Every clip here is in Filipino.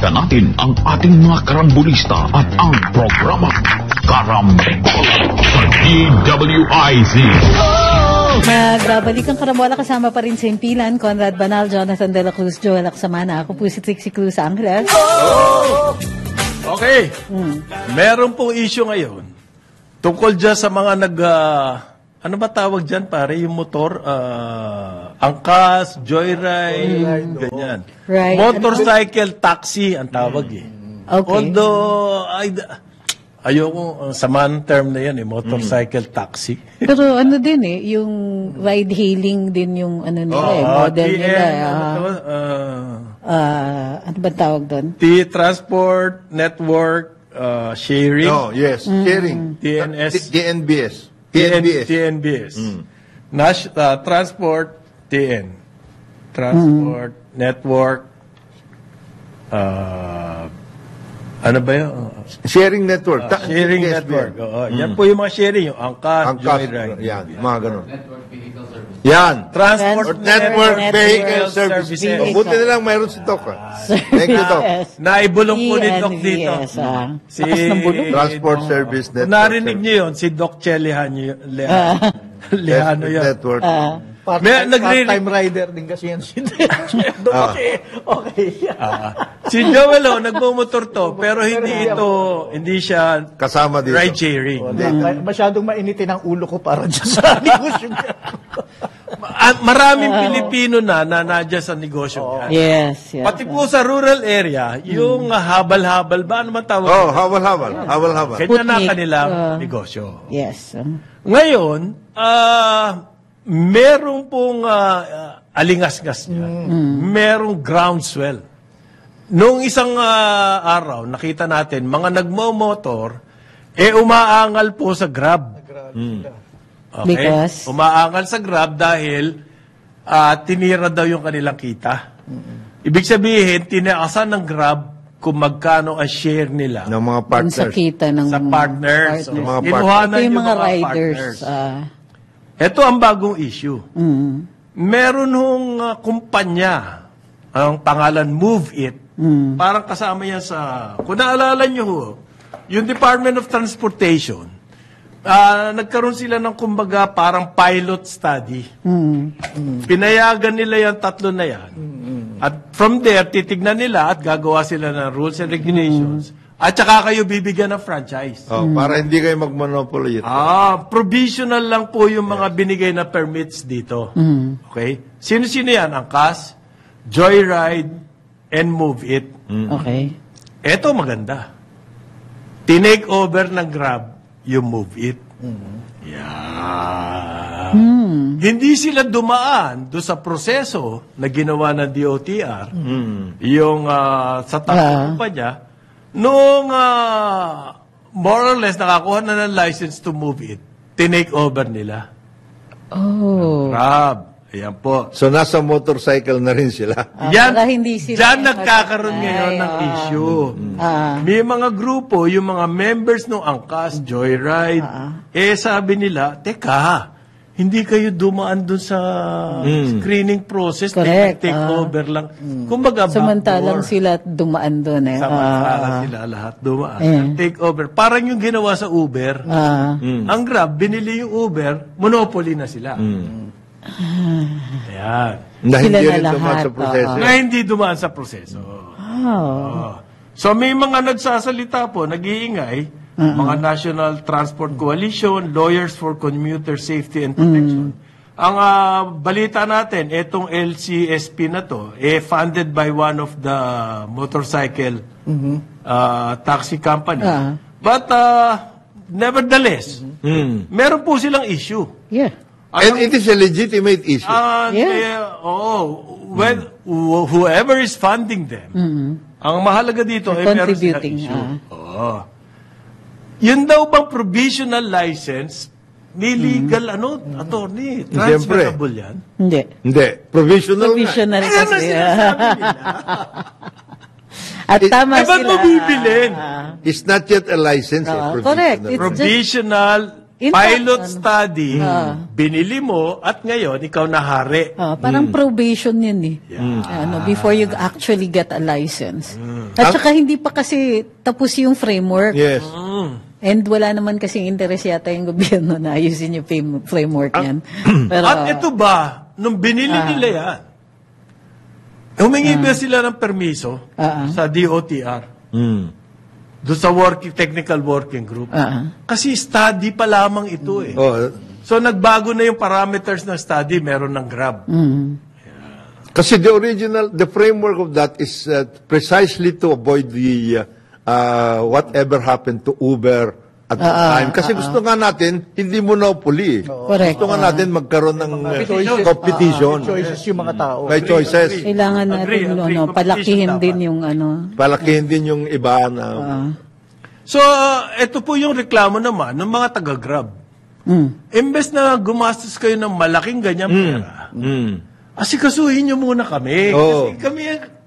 Balikan natin ang ating mga karambulista at ang programa Karambol sa DWIZ. Magbabalik ang karambola, kasama pa rin sa himpilan, Conrad Banal, Jonathan De La Cruz, Joel Aksamana. Ako po si Trixie Cruz Angeles. Okay. Meron pong issue ngayon tungkol dyan sa mga ano ba tawag dyan, pare? Yung motor, angkas, joyride, ganyan. Right. Motorcycle taxi ang tawag eh. Okay. Although, ayoko, samaan term na yan eh, motorcycle taxi. Pero ano din eh, yung ride-hailing din yung ano nila model nila. Ano ba tawag doon? Transport Network Sharing. Oh, yes. Sharing. TNS. TNBS. TNBS. Transport TN. Transport Network. Ano ba yun? Sharing network. Sharing network. Yan po yung mga sharing. Yung angkas, joyride. Yan, mga ganun. Yan. Transport Network Vehicle Services. Buti na lang mayroon si Doc. Thank you, Doc. Naibulong po ni Doc dito. Transport Service Network. Narinig niyo yun, si Doc Che Lejano yun. Network. Part-time rider din kasi yan. Okay. Si Joel, nagmumotor to, pero hindi siya kasama dito. Ride sharing. Masyadong mainitin ang ulo ko para dyan sa negosyo niya. Maraming Pilipino na nadya sa negosyo niya. Yes. Pati po sa rural area, yung habal-habal ba? Ano man tawag? Habal-habal. Kanya na kanilang negosyo. Yes. Ngayon, merong pong alingas-ngas niya. Merong groundswell. Noong isang araw, nakita natin, mga nagmo-motor, umaangal po sa Grab. Okay? Because? Umaangal sa Grab dahil tinira daw yung kanilang kita. Ibig sabihin, tinaasan ng Grab kung magkano ang share nila. Ng mga partners. Sa kita ng sa partners. Ito yung mga riders. Ito ang bagong issue. Meron hong kumpanya, ang pangalan Move It, parang kasama yan sa, kung naalala nyo ho, yung Department of Transportation, nagkaroon sila ng kumbaga parang pilot study. Pinayagan nila yung tatlo na yan. At from there, titignan nila at gagawa sila ng rules and regulations. At saka kayo bibigyan ng franchise. Para hindi kayo mag-monopoly. Provisional lang po yung mga binigay na permits dito. Okay? Sino-sino yan? Angkas, Joyride, and Move It. Okay. Eto maganda. Tinake over ng Grab yung Move It. Yeah. Hindi sila dumaan do sa proseso na ginawa ng DOTR, yung sa tatlong kumpanya, nung more or less nakakuha na ng license to Move It, tinake over nila. Grab. Ayan po. So, nasa motorcycle na rin sila. Hindi sila Diyan nagkakaroon ngayon ng issue. May mga grupo, yung mga members ng Angkas, Joyride, sabi nila, teka, hindi kayo dumaan dun sa screening process, take over lang. Kumbaga, samantalang sila dumaan dun Samantalang sila lahat dumaan. Take over. Parang yung ginawa sa Uber. Ang Grab, binili yung Uber, monopoly na sila. Ayan. Na Sila hindi na rin lahat, dumaan sa proseso. Na hindi dumaan sa proseso. So may mga nagsasalita po, nag-iingay, mga National Transport Coalition, Lawyers for Commuter Safety and Protection. Ang balita natin, itong LCSP na to, funded by one of the motorcycle taxi company. But nevertheless, meron po silang issue. Yeah. And it is a legitimate issue. Whoever is funding them, ang mahalaga dito, meron silang issue. Yun daw bang provisional license, may legal, attorney, transferable yan? Hindi. Provisional kasi. At tama ba't sila. mabibilin? It's not yet a license. Correct. Provisional In fact, pilot study, binili mo, at ngayon, ikaw nahari. parang probation yun eh. Before you actually get a license. At saka hindi pa kasi tapos yung framework. Yes. And wala naman kasing interest yata yung gobyerno na ayusin yung framework yan. Pero, At ito ba, nung binili nila yan, humingi ba sila ng permiso sa DOTR? Doon sa technical working group. Kasi study pa lamang ito eh. Oh, So nagbago na yung parameters ng study, meron ng Grab. kasi the framework of that is precisely to avoid the whatever happened to Uber at the time. Kasi gusto nga natin, hindi monopoly. Correct. Gusto nga natin magkaroon ng competition. Choices yung mga tao. May choices. kailangan natin Agree. palakihin Competition din dapat. yung Palakihin din yung iba na... So, ito po yung reklamo naman ng mga taga-Grab. Imbes na gumastos kayo ng malaking ganyang pera, asikasuhin nyo muna kami. Oo. Kasi kami,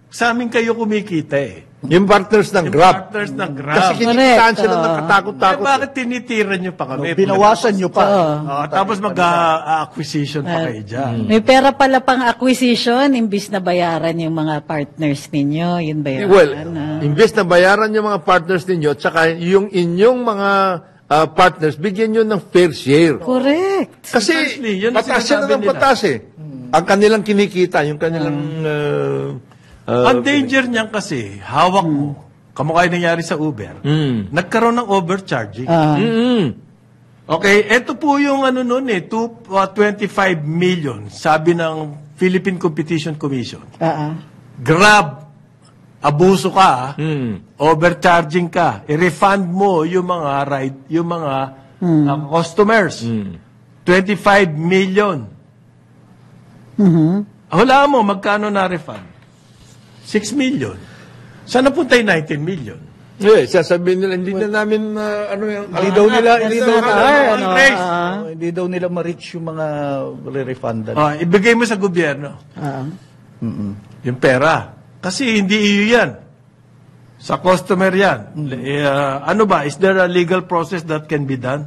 sa amin kayo kumikita eh. Yung partners ng Grab. Partners ng Kasi Grab. kinikitaan Correct. sila ng Eh, katakot-takot. bakit tinitiran nyo pa kami? Binawasan nyo pa. Tapos mag-acquisition pa kayo dyan. May pera pala pang acquisition, imbis na bayaran yung mga partners ninyo. Yun ba yun? Well, imbes na bayaran yung mga partners ninyo, tsaka yung inyong mga partners, bigyan nyo ng fair share. Correct. Kasi Precisely, yun ang patas yan sinasabi ng nila. patas eh. Ang kanilang kinikita, yung kanilang... Ang danger niyan kasi, hawak mo, kamukha yung nangyari sa Uber, nagkaroon ng overcharging. Okay, ito po yung ano nun eh, 25 million, sabi ng Philippine Competition Commission. Grab, abuso ka, overcharging ka, i-refund mo yung mga customers. 25 million. Wala mo, magkano na refund? 6 million. Saan napunta yung 19 million? Eh, sasabihin nila, hindi na namin, Hindi daw nila, hindi daw nila ma-reach yung mga re-refundan. Ibigay mo sa gobyerno. Yung pera. Kasi hindi iyo yan. Sa customer yan. Ano ba? Is there a legal process that can be done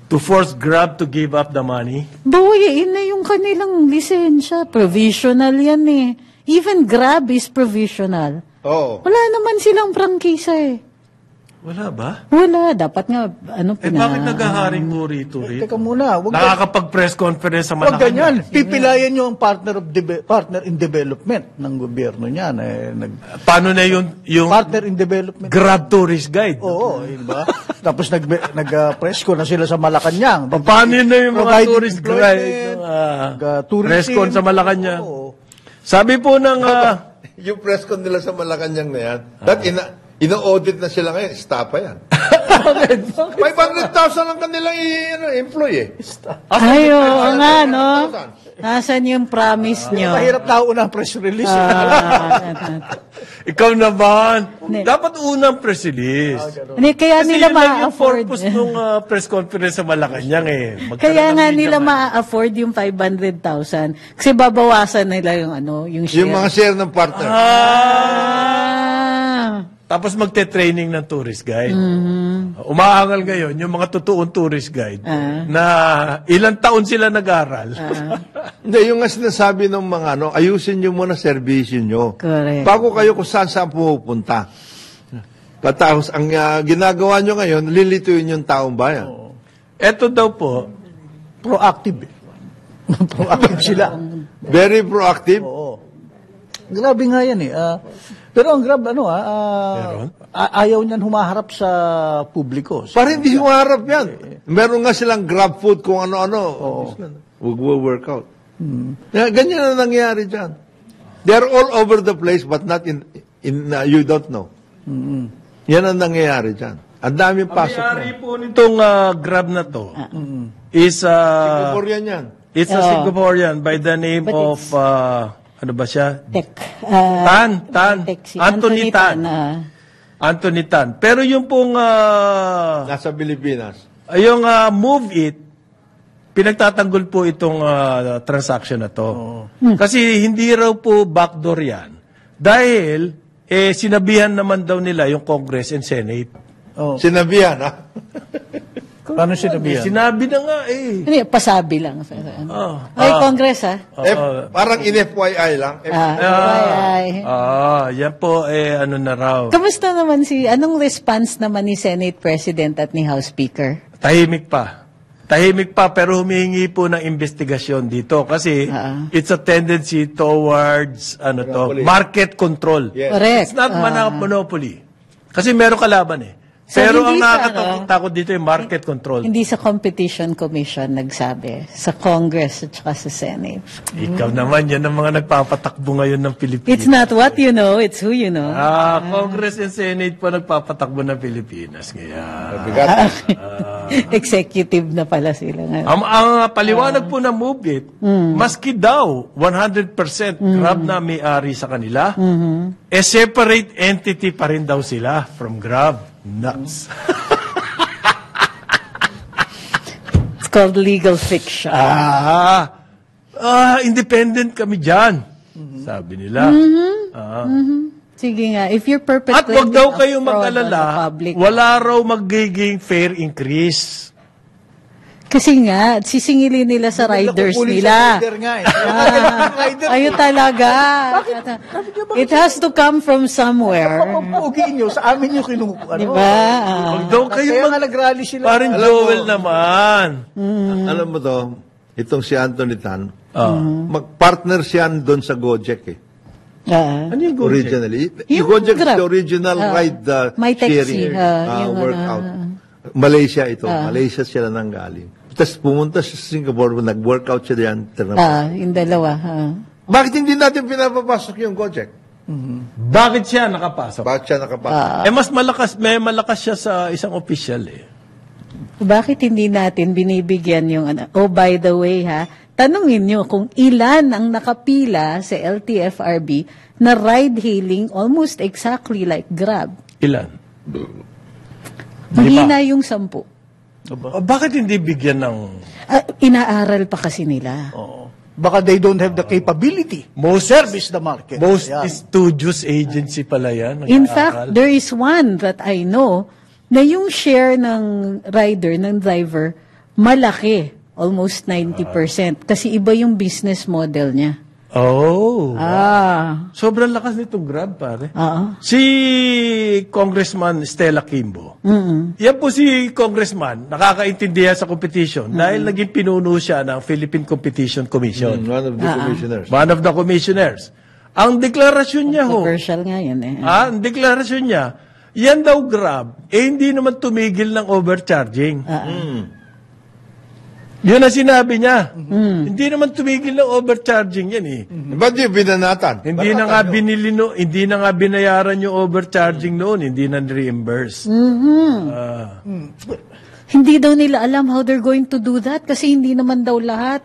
to force Grab to give up the money? Bawayin na yung kanilang lisensya. Provisional yan eh. Even Grab is provisional. Oo. Wala naman silang prangkisa eh. Wala ba? Wala. Dapat nga, Bakit naghaharing turi-turi? Teka muna, wag Nakakapag-press conference sa Wag Malacanang. ganyan. Pipilayan nyo ang partner in development ng gobyerno niyan. Paano na yung Partner in development. Grab Tourist Guide? Oo, yun ba? Tapos nag-press ko na sila sa Malacanang. Paano na yung mga Providing tourist guide? tourism. Press con sa Malacanang. Oo. Sabi po ng... Yung press con nila sa Malacanang na yan, ina-audit na sila ngayon, stapa yan. 500,000 ang kanilang employee. Ay, oo nga, no? Nasaan yung promise nyo? Mahirap na unang press release. Ikaw naman. Hindi. Dapat unang press release. Hindi, kaya Kasi nila yun lang yung ma-afford. purpose ng press conference sa Malacanang eh. Magkaroon Kaya ng nga media nila man. ma-afford yung 500,000 kasi babawasan nila yung share. Yung mga share ng partner. Tapos magte-training ng tourist guide. Umaangal ngayon yung mga totoong tourist guide na ilang taon sila nag-aral. Hindi, yung nga sinasabi ng mga ayusin nyo muna servisyo nyo. Correct. Bago kayo kung saan pumupunta. Patapos, ang ginagawa nyo ngayon, lilituin yung taong bayan. Ito daw po, Proactive. Proactive sila. Very proactive. Oo. Grabe nga yan eh. Pero ang Grab, ayaw niyan humaharap sa publiko. Para hindi humarap yan. Meron nga silang grab food kung ano-ano. Work out. Ganyan na nangyayari dyan. They're all over the place but not in you don't know. Yan ang nangyayari dyan. Ang daming pasok na. may-ari po nitong Grab na to is Singaporean yan. it's a Singaporean by the name But of ano ba siya? Tech. Tan. Tech, si Anthony Tan. Anthony Tan. Pero yung pong Nasa Pilipinas. yung Move It, pinagtatanggol po itong transaction na to. Kasi hindi raw po backdoor yan. Dahil sinabihan naman daw nila yung Congress and Senate. Oh. Sinabihan, ha? Paano sinabi yan? Sinabi na nga eh. Hindi, pasabi lang. Ay, Congress, ha? Parang in FYI lang. Ay. Yan po ano na raw. Kamusta naman anong response naman ni Senate President at ni House Speaker? Tahimik pa pero humihingi po ng investigasyon dito kasi it's a tendency towards market control. Yes. Correct. It's not monopoly. Kasi meron kalaban eh. So, Pero ang hindi sa, nakakatakot dito yung market control. Hindi sa Competition Commission nagsabi, sa Congress at saka sa Senate. Ikaw naman, yan ang mga nagpapatakbo ngayon ng Pilipinas. It's not what you know, it's who you know. Congress and Senate po nagpapatakbo ng Pilipinas. Kaya, Executive na pala sila ngayon. ang paliwanag po ng Move It, maski daw 100% Grab na may-ari sa kanila, separate entity pa rin daw sila from Grab. Nuts. It's called legal fiction. Independent kami dyan. Sabi nila. Sige nga, if you're At perpetrating wag daw a kayong fraud on the mag-alala, public, wala raw magiging fare increase. kasi nga, sisingilin nila sa riders Kukunin nila. sa rider nga eh. Ayun talaga. It has to come from somewhere. Pampugi nyo, sa amin yung kinukuha. Diba? Wag daw Kaya kayong nga nag-rally sila. Parang Joel naman. Alam mo to, itong si Anthony Tan, mag-partner siya doon sa Gojek eh. Ano yung Gojek? Originally. Yung Gojek is Grab. the original ride My taxi, sharing yung workout. Malaysia ito. Malaysia sila nang galing. Tapos pumunta siya sa Singapore, nag-workout siya diyan. Yung dalawa. Bakit hindi natin pinapapasok yung Gojek? Bakit siya nakapasok? Bakit siya nakapasok? Mas malakas siya sa isang official eh. Bakit hindi natin binibigyan yung oh, by the way tanungin nyo kung ilan ang nakapila sa LTFRB na ride-hailing almost exactly like Grab. Ilan? Mahina yung 10. Bakit hindi bigyan ng... Inaaral pa kasi nila. Baka they don't have the capability to service the market. Most Yan. studious agency pala yan. In fact, there is one that I know na yung share ng rider, ng driver, malaki. Almost 90%. Kasi iba yung business model niya. Oh. Sobrang lakas nitong Grab, pare. Oo. Si Congressman Stella Kimbo. Yan po si Congressman, nakakaintindihan sa competition dahil naging pinuno siya ng Philippine Competition Commission. One of the commissioners. One of the commissioners. Ang deklarasyon niya Controversial nga yun eh. ang deklarasyon niya, yan daw Grab, hindi naman tumigil ng overcharging. Yun ang sinabi niya. Hindi naman tumigil ng overcharging yan eh. Ba't yung binanatan? Hindi na nga hindi na nga binayaran yung overcharging noon, hindi na reimburse. Hindi daw nila alam how they're going to do that kasi hindi naman daw lahat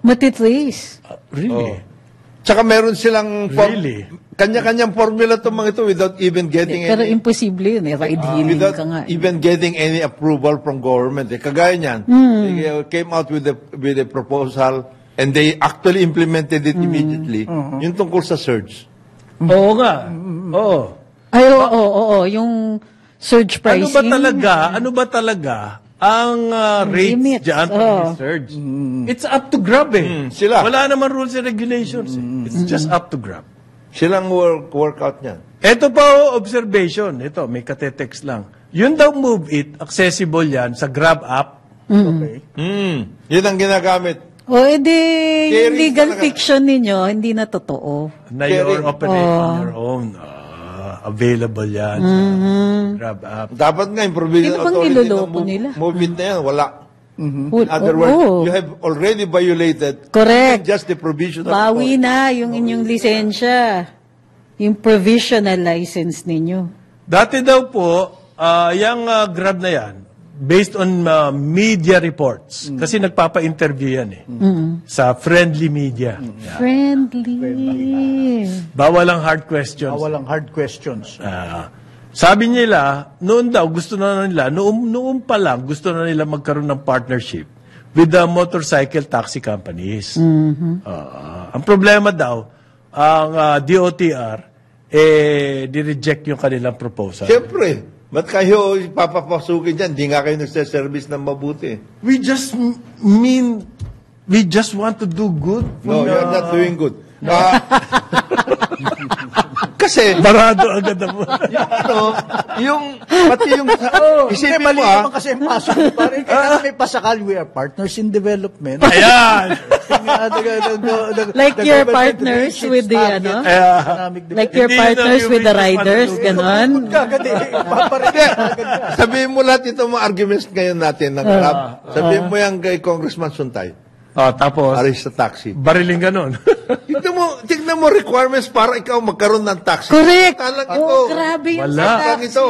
matitrace. Really? Tsaka meron silang Really? kanya-kanyang formula itong mga ito without even getting Pero any... imposible yun eh. Ride-hailing without ka nga. even getting any approval from government. Kagaya niyan, they came out with a proposal and they actually implemented it immediately. Yung tungkol sa surge. Oo nga. Oo. Ay, oo. Yung surge pricing. Ano ba talaga ang rates limits. dyan pag surge? It's up to Grab eh. Sila. Wala naman rules and regulations eh. It's just up to Grab. Silang workout niyan. Ito pa observation. Ito, may katetext lang. Yun daw Move It, accessible yan sa Grab app. Okay. Yun ang ginagamit. O, edi, yung Sharing legal talaga. fiction ninyo, hindi na totoo. Na you're operating on your own. Available yan sa Grab app. Dapat nga, yung provincial Sino bang authority niloloko ng nila? movement na yan, wala. In Oo. other words, you have already violated Correct. just the provisional Bawi na yung inyong lisensya. Yung provisional license ninyo. Dati daw po, yung Grab na yan, based on media reports, kasi nagpapa-interview yan eh, sa friendly media. Friendly. Bawal ang hard questions. Walang hard questions. Sabi nila, noon daw, gusto na nila, noon pa lang, gusto na nila magkaroon ng partnership with the motorcycle taxi companies. Ang problema daw, ang DOTR, di-reject yung kanilang proposal. Siyempre. Ba't kayo papapasukin dyan? Hindi nga kayo nagsiservice ng mabuti. We just want to do good. No, you're not doing good. Kasi, Barado agad ako. pati yung, isipin mo mali naman kasi ang pasok. Kaya may pasakal, we are partners in development. Ayan. Like your partners with the, like your partners with the riders, ganon. sabihin mo lahat itong mga arguments ngayon natin ng Grab. Sabihin mo yan kay Congressman Suntay. Tapos, Aris sa taxi. bariling ganon. Tignan mo requirements para ikaw magkaroon ng taxi. Correct. Talang ito. Oh, grabe yung Wala. sa taxi. Ito.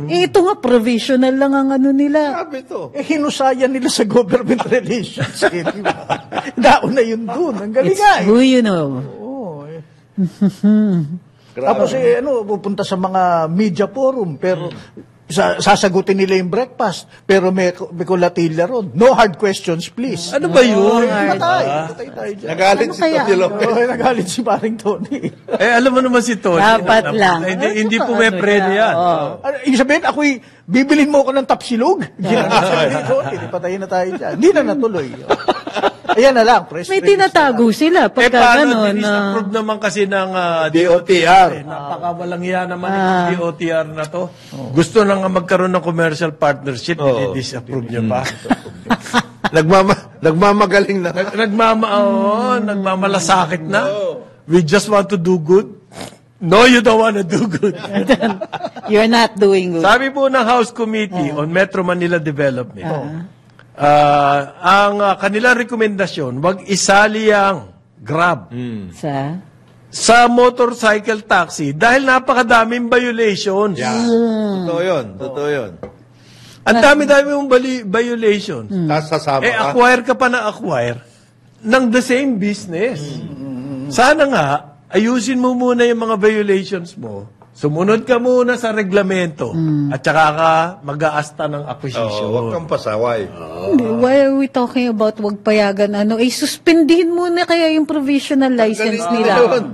Ito nga, provisional lang ang ano nila. Grabe ito. Hinusayan nila sa government relations. Di ba? Nauna yun dun. Ang galing It's nga eh. who you know. Oo, eh. Tapos pupunta sa mga media forum, pero sasagutin nila yung breakfast, pero may kulatilla ron. No hard questions, please. Ano ba yun? Patay tayo dyan. Nagalit Ano si kaya? Tony Lopez. Nagalit si paring Tony. Alam mo naman si Tony. Dapat lang. Hindi Ano pumepreno yan? yan. Ibig sabihin, ako'y bibilin mo ako ng tapsilog. Ginagawa ni Tony. Patayin na tayo dyan. Hindi na natuloy. Ayan na lang. May tinatago sila pagka paano ganon. dinisapprove naman kasi ng DOTR. napakawalang iya naman yung DOTR na to. Gusto na nga magkaroon ng commercial partnership, disapprove niya pa. Nagmamagaling na. Nagmamalasakit na. We just want to do good. No, you don't want to do good. You're not doing good. Sabi po ng House Committee on Metro Manila Development, ang kanilang rekomendasyon, wag isali ang Grab sa motorcycle taxi dahil napakadaming violations. Totoo yun. Ang dami-dami mong violations. Sasama ka. Acquire ka pa na acquire ng the same business. Sana nga, ayusin mo muna yung mga violations mo. Sumunod ka muna sa reglamento at saka ka mag-aasta ng acquisition. Huwag kang pasaway. Why are we talking about wag payagan suspendin muna kaya yung provisional license nila.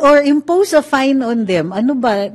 Or impose a fine on them. Ano ba?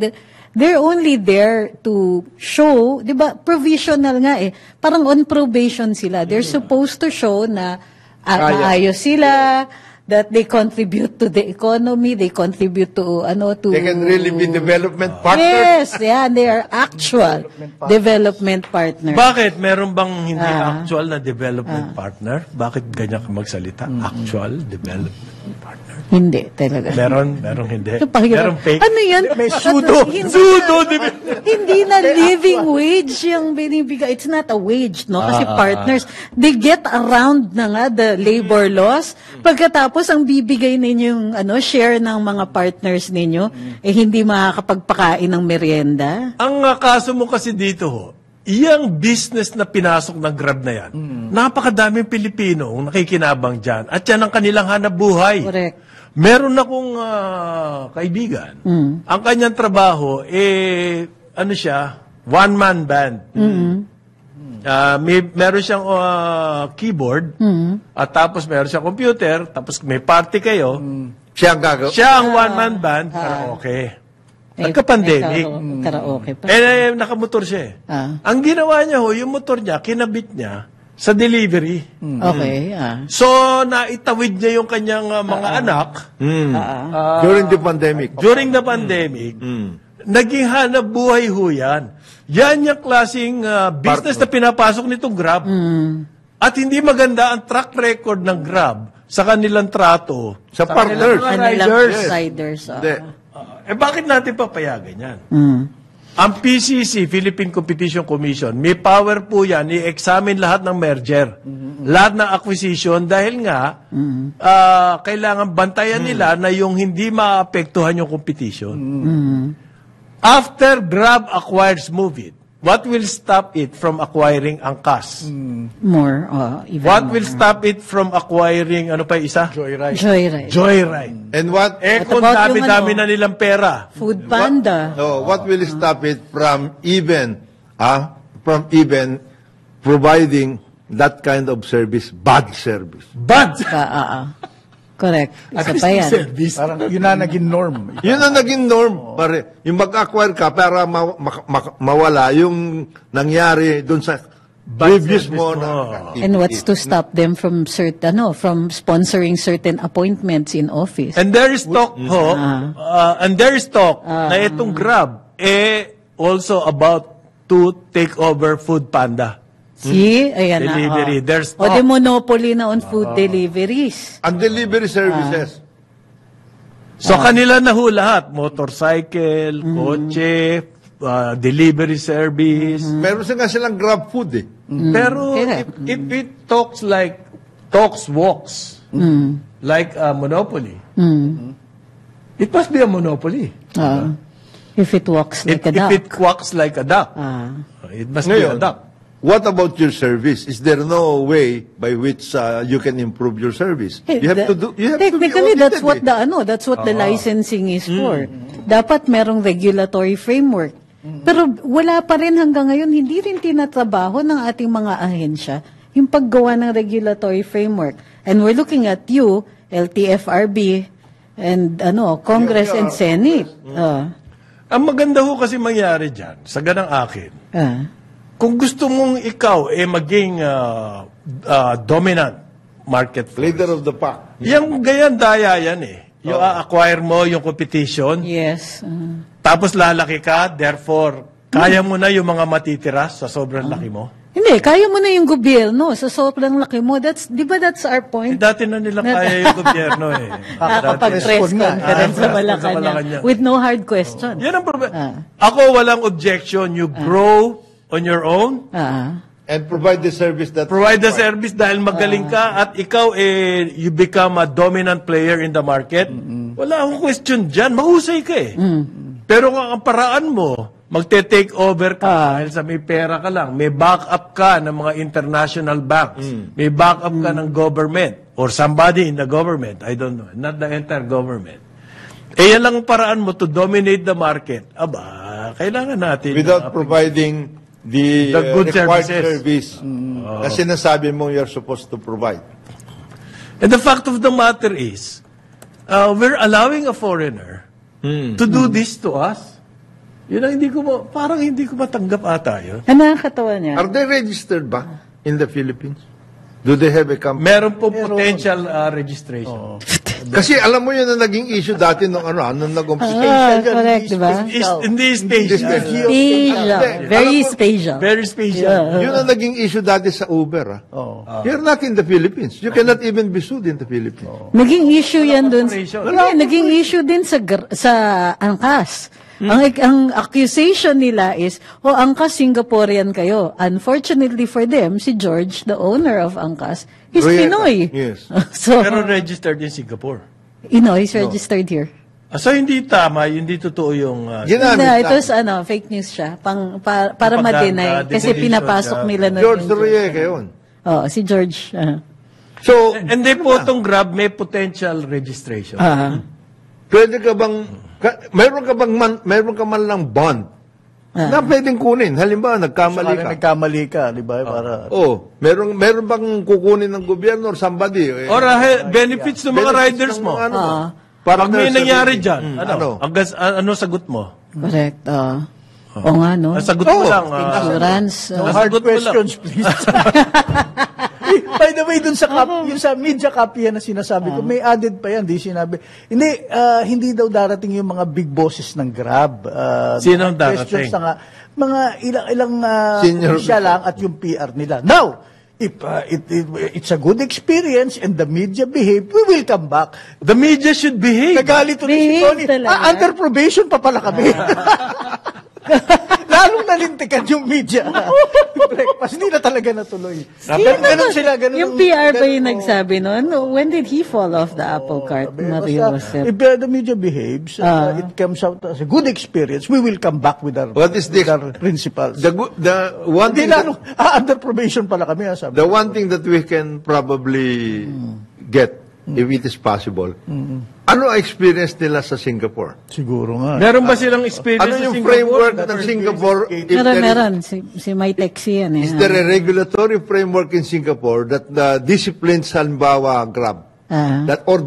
They're only there to show, di ba, provisional nga parang on probation sila. They're supposed to show na maayos sila, that they contribute to the economy, they contribute to They can really be development partners. Yes, they are actual development partners. Bakit? Meron bang hindi actual na development partner? Bakit ganyan ka magsalita? Actual development partner? Hindi, talaga. Meron hindi. Meron fake. Ano yan? May pseudo. Hindi na living wage yung binibigay. It's not a wage, no? Kasi partners, they get around na nga the labor laws. Pagkatapos, ang bibigay ninyo yung share ng mga partners ninyo, hindi makakapagpakain ng merienda. Ang kaso mo kasi dito, iyang business na pinasok ng Grab na yan, napakadaming Pilipino ang nakikinabang dyan. At yan ang kanilang hanap buhay. Correct. Meron akong kaibigan. Ang kanyang trabaho, one-man band. Meron siyang keyboard, at tapos meron siyang computer, tapos may party kayo. Siya ang gagawa. Siya ang one-man band, karaoke. Nagka-pandemic. Karaoke pa. Nakamotor siya Ang ginawa niya yung motor niya, kinabit niya sa delivery. Okay, So, naitawid niya yung kanyang mga anak During the pandemic. during the pandemic. Naging hanap buhay ho yan. Yan yung klaseng business na pinapasok nitong Grab. At hindi maganda ang track record ng Grab sa kanilang trato. Sa partners. Riders. Bakit natin papayagan yan? Ang PCC, Philippine Competition Commission, may power po yan, i-examine lahat ng merger, lahat ng acquisition, dahil nga, kailangan bantayan nila na yung hindi maapektuhan yung competition. After Grab acquires Move It, what will stop it from acquiring Angkas? More. Even What more. will stop it from acquiring, ano pa isa? Joyride. Joyride. And what Kung about yung dami-dami na nilang pera. Food Panda. what will stop it from even providing that kind of service, bad service? But, Correct. At Isa least pa yung yan. service. Parang yun na naging norm. Yun ang naging norm, pare. Yung mag-acquire ka para mawala yung nangyari doon sa previous service mo mo. na And what's to stop them from from sponsoring certain appointments in office? And there is talk na itong Grab also about to take over Food Panda. See? Ayan na. Delivery. There's O talk. the monopoly na on food deliveries. Ang delivery services. So kanila na ho lahat. Motorcycle, kotse, delivery service. Meron silang Grab food eh. Pero Correct. if it walks, like a monopoly, it must be a monopoly. If it walks like a If duck. it quacks like a duck, it must be a Ngayon, duck. what about your service? Is there no way by which you can improve your service? You have to do. You have Technically, to be that's what audited, that's what the licensing is for. Dapat merong regulatory framework. Pero wala pa rin hanggang ngayon, hindi rin tinatrabaho ng ating mga ahensya yung paggawa ng regulatory framework. And we're looking at you, LTFRB, and Congress and Senate. Ang maganda ho kasi mangyari dyan, sa ganang akin, kung gusto mong ikaw maging dominant marketplace, leader of the pack. yung ganyan daya yan Yung acquire mo yung competition, Yes. tapos lalaki ka, therefore, kaya mo na yung mga matitira sa sobrang laki mo. Hindi, kaya mo na yung gobyerno sa sobrang laki mo. Di ba that's our point? Dati na nila kaya yung gobyerno Nakakapag-press conference sa Sa Malacanang Malacanang. with no hard question. Yan ang problema. Ako walang objection. You grow on your own. And provide the service that Provide the service dahil magaling ka at ikaw you become a dominant player in the market. Wala akong question dyan. Mahusay ka Pero kung ang paraan mo, magte-take over ka dahil sa may pera ka lang, may backup ka ng mga international banks, may backup ka ng government or somebody in the government, I don't know, not the entire government. Yan lang ang paraan mo to dominate the market. Aba, kailangan natin without providing the good required services. service na sinasabi mo you're supposed to provide. And the fact of the matter is, we're allowing a foreigner to do this to us. Yun ang parang hindi ko matanggap ata yun. Nakakatawa niya. Are they registered ba in the Philippines? Do they have a company? Meron pong potential registration. Kasi alam mo yun na naging issue dati nung nag-umpisa. Correct, di ba? Hindi special. Spatial. Very spatial. Very special. Yun ang naging issue dati sa Uber. You're not in the Philippines. You cannot even be sued in the Philippines. Naging issue yan dun. corporation. Hindi, naging issue din sa angkas. Ang accusation nila is, Angkas Singaporean kayo. Unfortunately for them, si George, the owner of Angkas, is Ruyeta. Pinoy. Yes. So, Pero registered in Singapore. is registered here. So hindi tama, hindi totoo yung... Ginamit Hindi, na. ito is fake news siya. Para Propaganda, ma-deny. Kasi demolition pinapasok siya. nila na George yung Noriega yun. si George. So, Hindi po itong Grab may potential registration. pwede ka bang, meron ka man lang bond na pwedeng kunin. Halimbawa, nagkamali ka. Nagkamali ka, di ba? Para, Meron bang kukunin ng gobyerno or somebody? Or benefits ng mga riders mo. Pag may nangyari dyan, ano sagot mo? Correct. O nga, no? Sagot mo lang. Insurance. no hard sagot mo lang. questions, please. By the way, dun sa yung sa media copy yan na sinasabi ko, may added pa yan, di sinabi. Hindi daw darating yung mga big bosses ng Grab. Sino ang questions darating? na nga, mga ilang Senior siya lang at yung PR nila. Now, if it's a good experience and the media behave, we will come back. The media should behave. Nagalit ulit si Behave Tony. talaga. Under probation pa pala kami. Lalong nalintikan yung media. Breakfast, hindi na talaga natuloy. Ganun sila, ganun. Yung PR ba yung nagsabi nun? When did he fall off the apple cart? Mario Joseph. If the media behaves, it comes out as a good experience, we will come back with our, What is this? with our principles. The one Hindi thing lalong, under probation pala kami. Sabi. the one thing that we can probably get, if it is possible, ano ang experience nila sa Singapore? Siguro nga. Meron ba silang experience Ano sa yung Singapore? framework ng Singapore? If Meron. Si Mike Texi yan. Is there a regulatory framework in Singapore that disciplines halimbawa Grab? or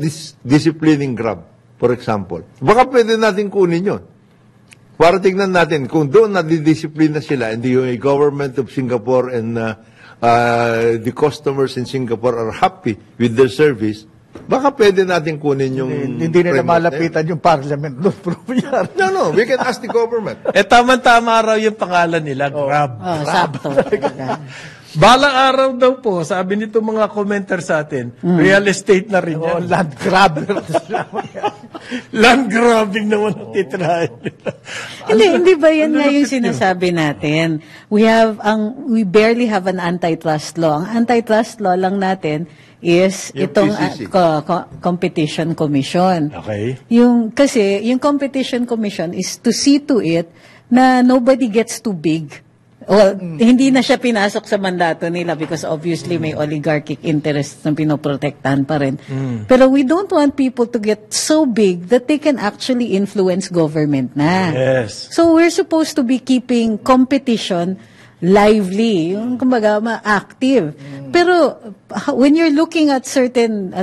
disciplining Grab, for example. Baka pwede natin kunin yun. Para tignan natin, kung doon nadidisiplina sila, and the government of Singapore and the customers in Singapore are happy with their service, baka pwede natin kunin yung... Hindi na malapitan yung parliament doon. No, we can ask the government. Tama-tama raw yung pangalan nila, Grab. Sakto. Balang araw daw po, sabi nito mga commenter sa atin, real estate na rin yan. Land grabber. Land grabbing naman ang titirahin nila. Hindi ba yan nga yung sinasabi natin? We barely have an antitrust law. Ang antitrust law lang natin is Yung itong PCC. Competition Commission. Okay. Kasi yung Competition Commission is to see to it na nobody gets too big. Well, hindi na siya pinasok sa mandato nila because obviously may oligarchic interests na pinoprotektahan pa rin. Pero we don't want people to get so big that they can actually influence government na. Yes. So we're supposed to be keeping competition lively, yung kumbaga active. Pero when you're looking at certain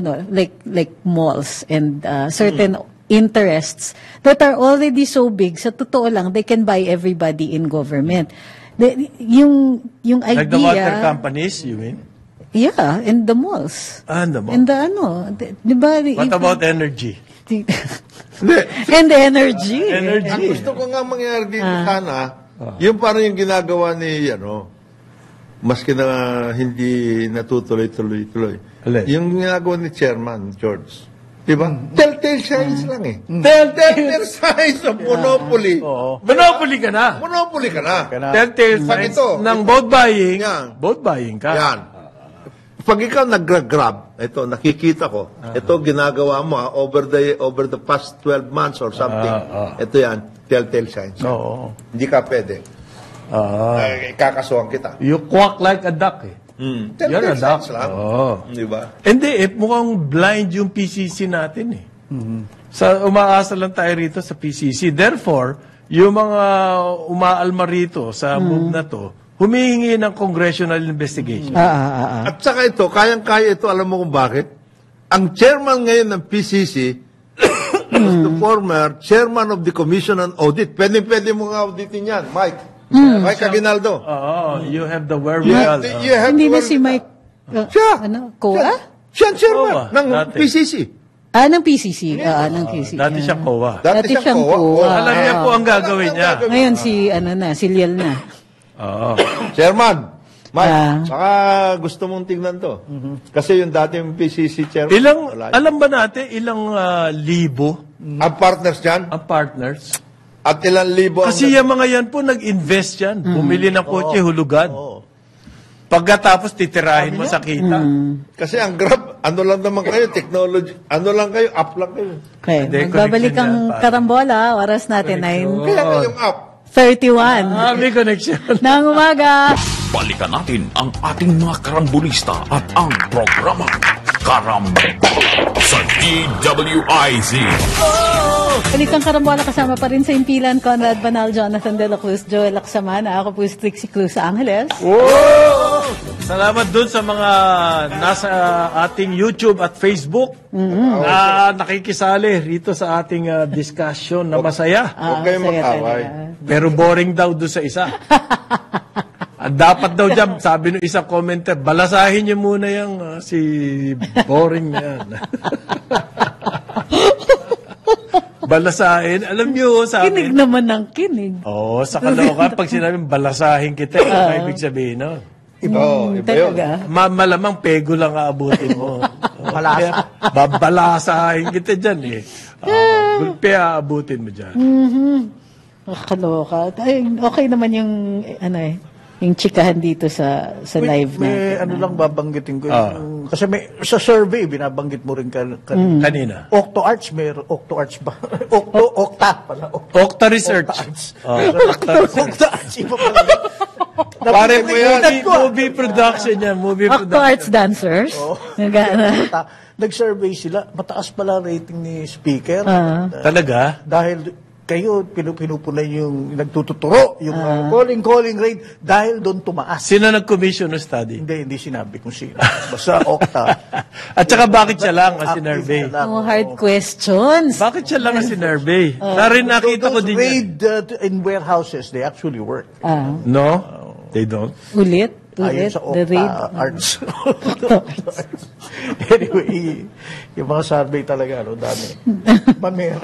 like malls and certain interests that are already so big, sa totoo lang they can buy everybody in government. Yung idea... Like the water companies, you mean? Yeah, and the malls. And the mall. And the di ba? What about energy? And the energy. Ang gusto ko nga mangyari dito sana, yung parang yung ginagawa ni, maski na hindi natutuloy-tuloy. Alin? Yung ginagawa ni Chairman George. Diba? Telltale signs lang eh. Telltale signs of monopoly. Monopoly ka na. Monopoly ka na. Telltale Pag signs ito, ng boat buying. Yan. Boat buying ka. Yan. Pag ikaw nag-grab, ito, nakikita ko, ito ginagawa mo over the past 12 months or something. Ito yan, telltale signs. Oo. Hindi ka pwede. Kakasuhan kita. You quack like a duck eh. Telltale You're a duck. signs lang. Di ba? Hindi, mukhang blind yung PCC natin eh. Umaasa lang tayo rito sa PCC. Therefore, yung mga umaalma rito sa move na to, humihingi ng congressional investigation. At saka ito, kayang-kaya ito, alam mo kung bakit? Ang chairman ngayon ng PCC was the former chairman of the Commission on Audit. Pwede mo nga auditin yan, Mike. Mike Aguinaldo. You have the wherewithal. Hindi na si Mike... Siya. COA? Siya ang chairman COA, ng dati. PCC. Ng PCC. Ng PCC. Dati siya COA. Dati siyang COA. Alam niya po ang gagawin niya. Ngayon si Liel na. Chairman. Mike, saka gusto mong tingnan to. Kasi yung dati yung PCC chairman. Alam ba natin ilang libo Ang partners dyan. ang partners? At ilang libo Kasi yung mga yan po nag-invest yan. Bumili ng kotse, hulugan. Pagkatapos titirahin mo sa kita. Kasi ang Grab, ano lang naman kayo, technology, ano lang kayo, app lang kayo. Okay. Hindi, Magbabalik connection ang yan, karambola. Oras natin Kaya nga yung app. 9:31 May connection. ng umaga. Balikan natin ang ating mga karambulista at ang programa Karambola sa DWIZ. Balik ang karambola kasama pa rin sa impilan, Conrad Banal, Jonathan De La Cruz, Joel Laksamana. Ako po si Trixie Cruz sa Angeles. Salamat dun sa mga nasa ating YouTube at Facebook na nakikisali rito sa ating discussion na masaya. Huwag kayong Masaya mag-away. talaga. Pero boring daw doon sa isa. Dapat daw dyan, sabi ng isang commenter, balasahin niyo muna yung si boring na yan. Balasahin. Alam niyo, sa Kinig amin. naman ng kinig. Oo, sa Caloocan, pag sinabing balasahin kita, ano ibig sabihin no? Iba yun. Talaga. Malamang pego lang aabutin mo. Balasa. Babalasahin kita dyan eh. Gulpe aabutin mo dyan. Kaloka. Ay, okay naman yung yung chikahan dito sa live May natin. ano lang babanggitin ko. Kasi sa survey, binabanggit mo rin Kanina. OctoArts, may OctoArts ba? Octa pala. Octa Research. OctoArts, iba pala. Pare mo yan. Napigilan ko. Movie production yan. Movie Octo production. Arts Dancers. Nag-survey sila, mataas pala rating ni speaker. Talaga? Dahil kayo, pinupunay yung nagtututuro, yung calling rate, dahil doon tumaas. Sino nag-commission ng study? Hindi sinabi kung sino. Basta Okta. At saka bakit siya lang ang sinurvey? Hard questions. Bakit siya lang ang sinurvey? Narin nakita ko din yan. Raid in warehouses, they actually work. No? They don't. Ulit? Ayon sa The Okta raid? Arts. Anyway, yung mga survey talaga, dami. Mamera.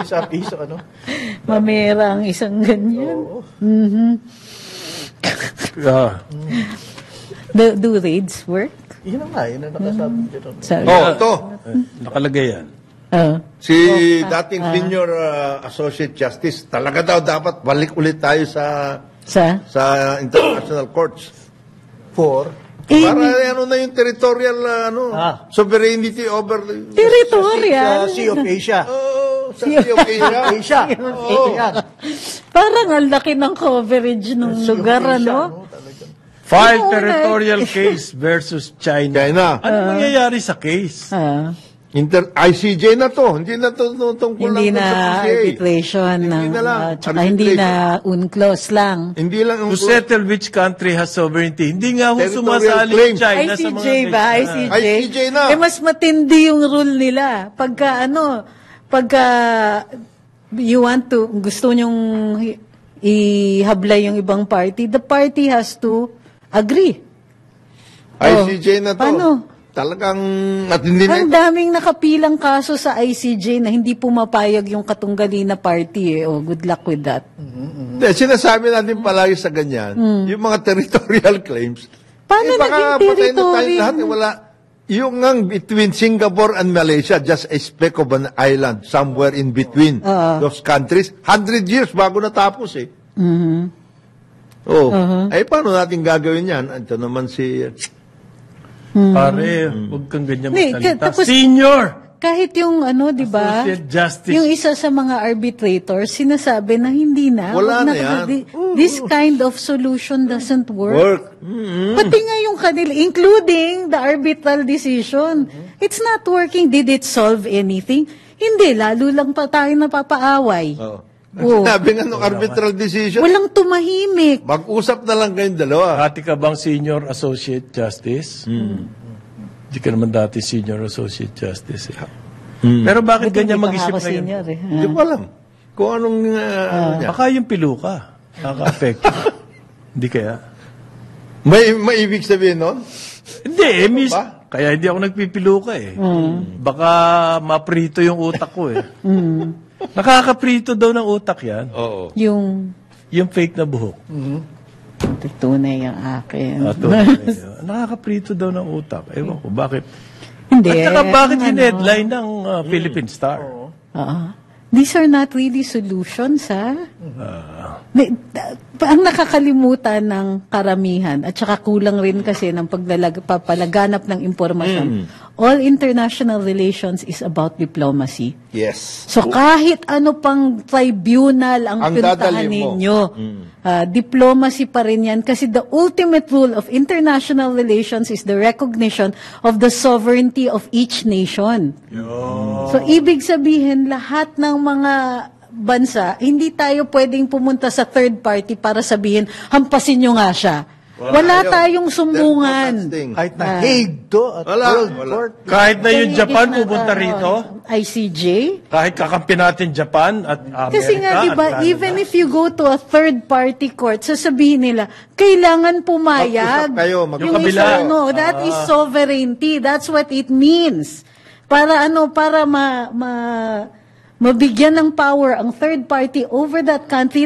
Isang piso, Mamera ang isang ganyan. Do raids work? Yun ang nakasabi dito. Sabi. Ito. Nakalagay yan. Si dating senior associate justice, talaga daw dapat balik ulit tayo sa international courts. For Para na yung territorial sovereignty over Territorial. Sea of Asia. sa Sea of Asia. Asia. Ayan. Parang ang laki ng coverage ng lugar, ano? File territorial case versus China. China. Ano mangyayari sa case? ICJ na to. Hindi na to tungkol Hindi lang na sa PCA. arbitration. Hindi na lang. Tsaka hindi na UNCLOS lang. Hindi lang To settle which country has sovereignty. Hindi nga ho Territorial sumasali claim. yung China sa mga ICJ ba? case. ICJ na. Eh, mas matindi yung rule nila. Pagka you want to, gusto nyong ihablay yung ibang party, the party has to agree. ICJ na to. Paano? Talagang, at hindi na Ang daming nakapilang kaso sa ICJ na hindi pumapayag yung katunggali na party. Good luck with that. Hindi, sinasabi natin palagi sa ganyan, yung mga territorial claims, Paano baka naging patay na tayo territory? lahat, wala. Yung ngang between Singapore and Malaysia, just a speck of an island, somewhere in between those countries, 100 years bago natapos eh. Ay, paano natin gagawin yan? Ito naman si... Pare, huwag kang ganyan Hindi, magsalita. tapos- Senior! Kahit yung di ba? Associate Justice. Yung isa sa mga arbitrators, sinasabi na hindi na. Wala wag na yan. This kind of solution doesn't work. Work. Pati nga yung kanila, including the arbitral decision. It's not working. Did it solve anything? Hindi, lalo lang pa tayo napapaaway. Sinabi nga nung arbitral decision, Walang tumahimik. mag-usap na lang kayong dalawa. Dati ka bang Senior Associate Justice? Hindi ka naman dati Senior Associate Justice. Pero bakit Buti ganyan hindi pa mag-isip ako na yun? senior, eh. Hindi ko alam kung anong ano niya. Baka yung piluka. Nakaka-affect. Hindi kaya? May ibig sabihin nun? Hindi, miss. Ba? Kaya hindi ako nagpipiluka eh. Baka maprito yung utak ko eh. Nakakaprito daw ng utak yan. Oo. Yung fake na buhok. Tunay ang akin. Nakakaprito daw ng utak. Ewan ko, bakit? Hindi. At saka bakit ang in-headline ng Philippine Star? These are not really solutions, ha? Ang nakakalimutan ng karamihan at saka kulang rin kasi ng papalaganap ng impormasyon. All international relations is about diplomacy. Yes. So kahit ano pang tribunal ang pinuntahan dadalhin mo. ninyo, diplomacy pa rin yan kasi the ultimate rule of international relations is the recognition of the sovereignty of each nation. So ibig sabihin lahat ng mga bansa, hindi tayo pwedeng pumunta sa third party para sabihin, hampasin nyo nga siya. Wala tayong sumbungan. Kahit na Hague to at Wala, World wala. Court. Kahit na yung Kaya Japan gitna pupunta ka, rito, ICJ? kahit kakampi natin Japan at Amerika. Kasi nga, di ba, at Canada. even if you go to a third-party court, sasabihin nila, kailangan pumayag. Mag-usap kayo, Yung kabila. isa, that is sovereignty. That's what it means. Para mabigyan ng power ang third party over that country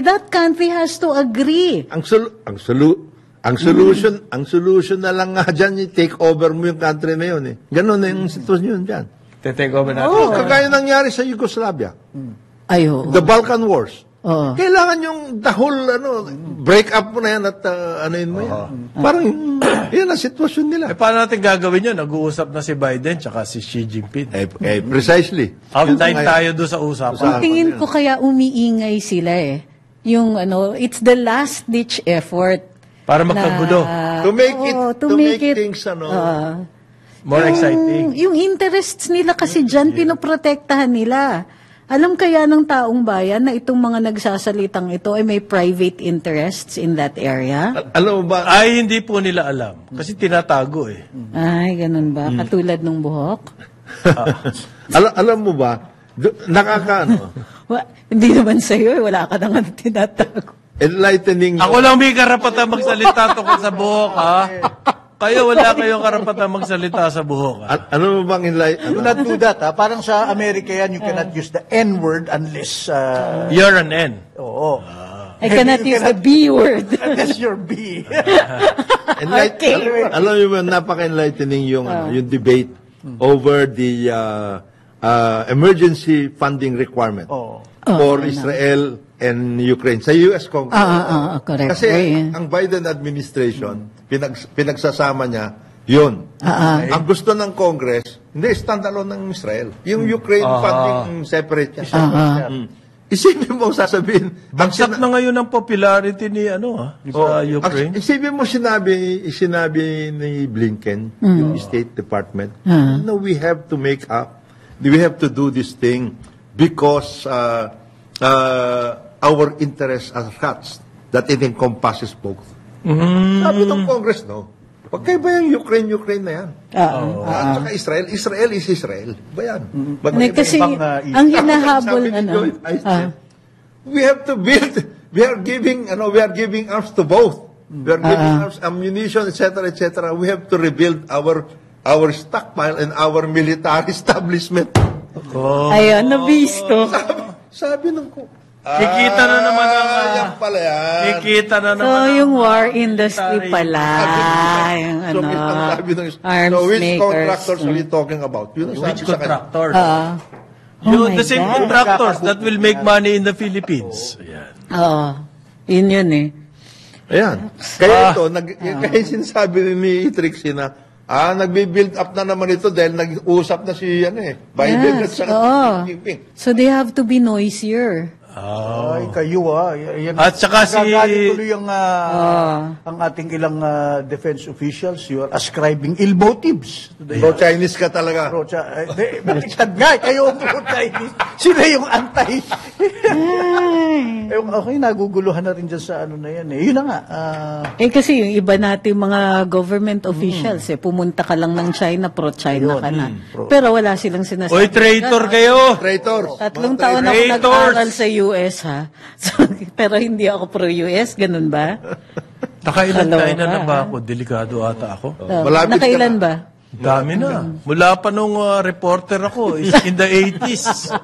has to agree. Ang solution na lang nga dyan, take over mo yung country na yun eh. Ganon na yung sitwasyon dyan. Te-take over natin. Kagaya nangyari sa Yugoslavia. Ayo. The Balkan Wars. Oo. Kailangan yung the whole break up mo na yan at anuin mo yan. Parang yan ang sitwasyon nila. Paano natin gagawin yun? Nag-uusap na si Biden tsaka si Xi Jinping. Precisely. Outtime tayo doon sa usapan. Ang tingin ko kaya umiingay sila eh. Yung it's the last ditch effort. Para magkagulo. To make it, to to make make it, things More exciting. Yung interests nila kasi dyan, pinoprotektahan nila. Alam kaya ng taong bayan na itong mga nagsasalitang ito ay may private interests in that area? Alam mo ba? Ay, hindi po nila alam. Kasi tinatago eh. Ay, ganun ba? Katulad ng buhok? Alam mo ba? Nakakaano? Hindi naman sa'yo, wala ka nang tinatago. Enlightening. Ako lang may karapatan magsalita tungkol sa buhok, ha? Kayo, wala kayong karapatan magsalita sa buhok, ha? Ano mo bang Do not do that, ha? Parang sa Amerika yan, you cannot use the N-word unless... You're an N. Oo. I cannot use the B word. Unless you're B. Okay. Alam mo ba, napaka-enlightening yung, yung debate over the emergency funding requirement for Israel and Ukraine sa US Congress. Correct. Kasi Yeah. ang Biden administration, pinagsasama niya yun. Ang gusto ng Congress, hindi, standalone ng Israel. Yung Ukraine funding, separate yan. Isipin mo sasabihin, Bagsak na ngayon ang popularity ni sa Ukraine. Isipin mo sinabi ni Blinken, yung State Department, no, we have to make up, we have to do this thing because our interests are such that it encompasses both. Sabi ng Congress, no? Pagkaiba yung Ukraine na yan. At saka Israel is Israel. Ba yan? Kasi ang hinahabol, Sabi ni Joy, we have to build, we are giving arms to both. We are giving arms, ammunition, etc., etc. We have to rebuild our stockpile and our military establishment. Ayun, nabisto. Sabi ng Kikita na naman yan pala yan. Kikita na So, naman yung war industry pala. Yung arms so, which makers. contractors are we talking about? Yun ang Which sabi sa kanya. contractors? Oh my The same God. contractors that will make money in the Philippines. Ayan. Yun eh. Ayan. Kaya ito, kaya sinasabi ni Trixie na, nagbi-build up na naman ito dahil nag-usap na si Biden at saka Xi Jinping. So they have to be noisier. Ay, kayo yan, At saka si... Gagaling tuloy ang ating ilang defense officials, you are ascribing ill motives. Pro-Chinese ka talaga. Baliktad nga, kayo ang pro-Chinese. Sila yung anti. Okay, naguguluhan na rin dyan sa ano na yan. Yun na nga. Kasi yung iba nating mga government officials, pumunta ka lang ng China, pro-China ka na. Pero wala silang sinasabi. Oy, traitor kayo! Traitor. 3 taon ako nag-aral sa US, ha? So, pero hindi ako pro-US, ganun ba? Nakailan Hello, tayo na ba ako? Delikado ata ako. Malapit ka Nakailan na. ba? Dami na. Mula pa nung reporter ako, is in the 80s.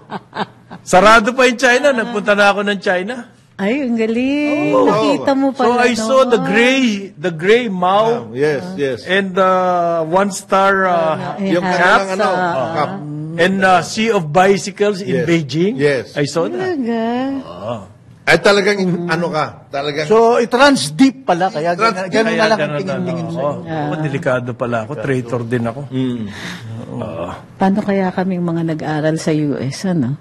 Sarado pa yung China. Nagpunta na ako ng China. Ay, ang galing. Nakita mo So pala. I saw the gray Mao Yes. and one star Yung Hats, kanilang cup. and sea of bicycles in Yes. Beijing. Yes. I saw that. Ay talagang, talagang, So, it runs deep pala, kaya Runs ganun na lang ang ganun tingin-tingin na. sa'yo. Ako, delikado pala ako. Traitor din ako. Paano kaya kaming mga nag-aral sa US, ano?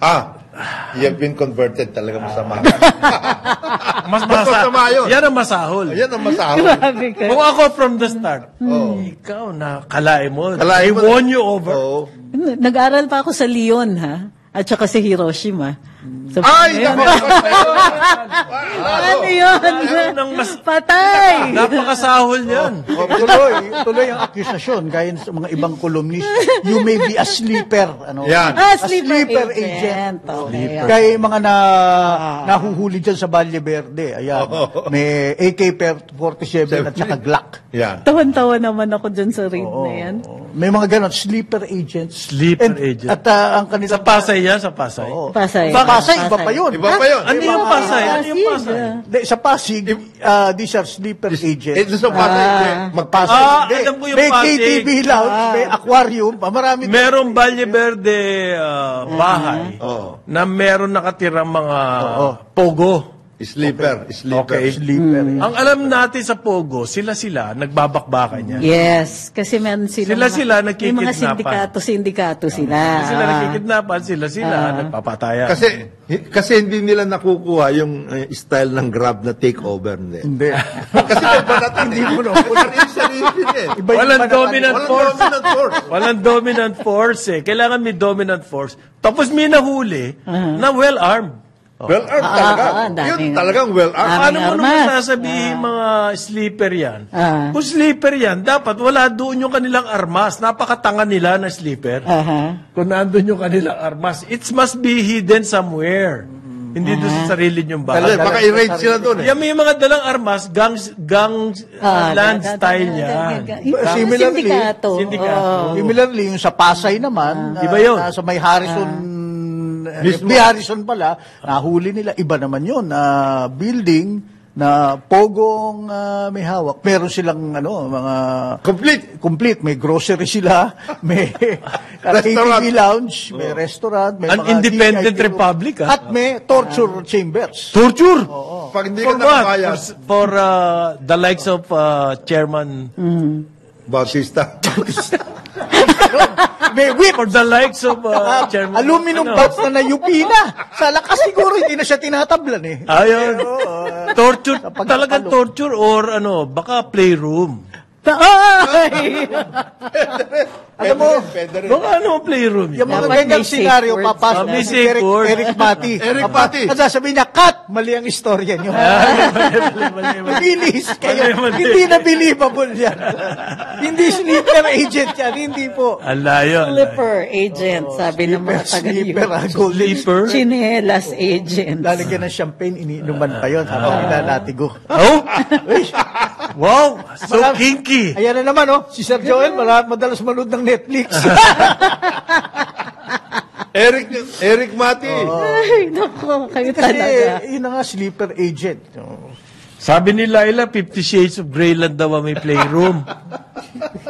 you have been converted, talaga masama. Mas masama yun. Yan ang masahol. Yan ang masahol. Grabe ka. Kung ako from the start, ikaw na kalain mo. Kalain I mo won you over. Oo. Nag-aral pa ako sa Lyon, ha? At saka sa Hiroshima. So, Ay, ano yun? Nang mas Patay! napakasahol yan. Tuloy ang akusasyon, gaya sa mga ibang columnist, you may be a sleeper. Yan. Sleeper agent. Okay. Kaya yung mga nahuhuli dyan sa Valle Verde, ayan, may AK-47 at saka Glock. Yan. Tawan-tawa naman ako dyan sa raid na yan. May mga ganon, sleeper agents. Sleeper agent. At ang kanila... Sa Pasay yan, sa Pasay. Pasay. Pasay, iba pa yun. Iba pa yun. Ano yung Pasay? Ano yung Pasay? Sa Pasig, these are sleeper agents. Ito sa Pasay, Magpasig. Ah, alam ko yung may Pasig. KTV lounge, may aquarium, marami. Merong Valle Verde bahay na meron nakatirang mga pogo. Sleeper. Okay. Sleeper. Ang alam natin sa Pogo, sila nagbabakbakan yan. Yes, kasi meron sila Sila may mga nagkikidnapan. sindikato sila. Sila nakikidnapan, sila nagpapatayan. Kasi hindi nila nakukuha yung style ng Grab na takeover. Hindi. Kasi may banatan. Hindi mo na. Iba yung Walang panatan. dominant force. Dominant force. Walang dominant force eh. Kailangan may dominant force. Tapos may nahuli na well-armed. Well-armed talaga. Yun talagang well-armed. Paano mo naman armas. sasabihin mga sleeper yan? Ah. Kung sleeper yan, dapat wala doon yung kanilang armas. Napakatanga nila na sleeper. Aha. Kung nandun yung kanilang armas, it must be hidden somewhere. Hindi doon sa sarili niyong bahay. Baka i-raid sila doon eh. Yan may mga dalang armas, gang land style yan. Similarly, Sindikato. Sindikato. Similarly, yung sa Pasay naman, Iba yun. sa may Harrison, FB Harrison pala, nahuli nila, iba naman yun, building na pogong may hawak. Meron silang mga complete. May grocery sila, may Restaurant. KTV lounge, may restaurant, may An mga independent VIP republic, at may torture chambers. Torture! Pag hindi For ka what? nakakayas, For the likes of Chairman... Bautista. May whip. For the likes of Chairman... Aluminum box na nayupi na. Sa lakas siguro, hindi na siya tinatablan eh. Ayun. Torture, talagang torture or baka playroom. Ay! Alam mo, Baka playroom yung mga Dapat ganyang may safe senaryo, words. papasok May si safe words. Eric Mati. Eric Mati. At sasabihin niya, cut! Mali ang istorya niyo. Bilis kayo. Mali. Hindi na believable yan. Hindi sleeper agent yan. Hindi po. Alayo. Slipper agent, sabi ng mga Sleeper, taga-US. golden Sleeper? Chinelas agent. Lalagyan ng champagne, iniinuman pa yun. Habang nilalatigo. Oh? Wow! So kinky. Ayan na naman, si Sir Joel, madalas manood ng Netflix. Eric Mati. Ay, naku, kayo Kasi, talaga. yun na nga, sleeper agent. Sabi ni Laila, 50 Shades of Grey lang daw ang may playroom.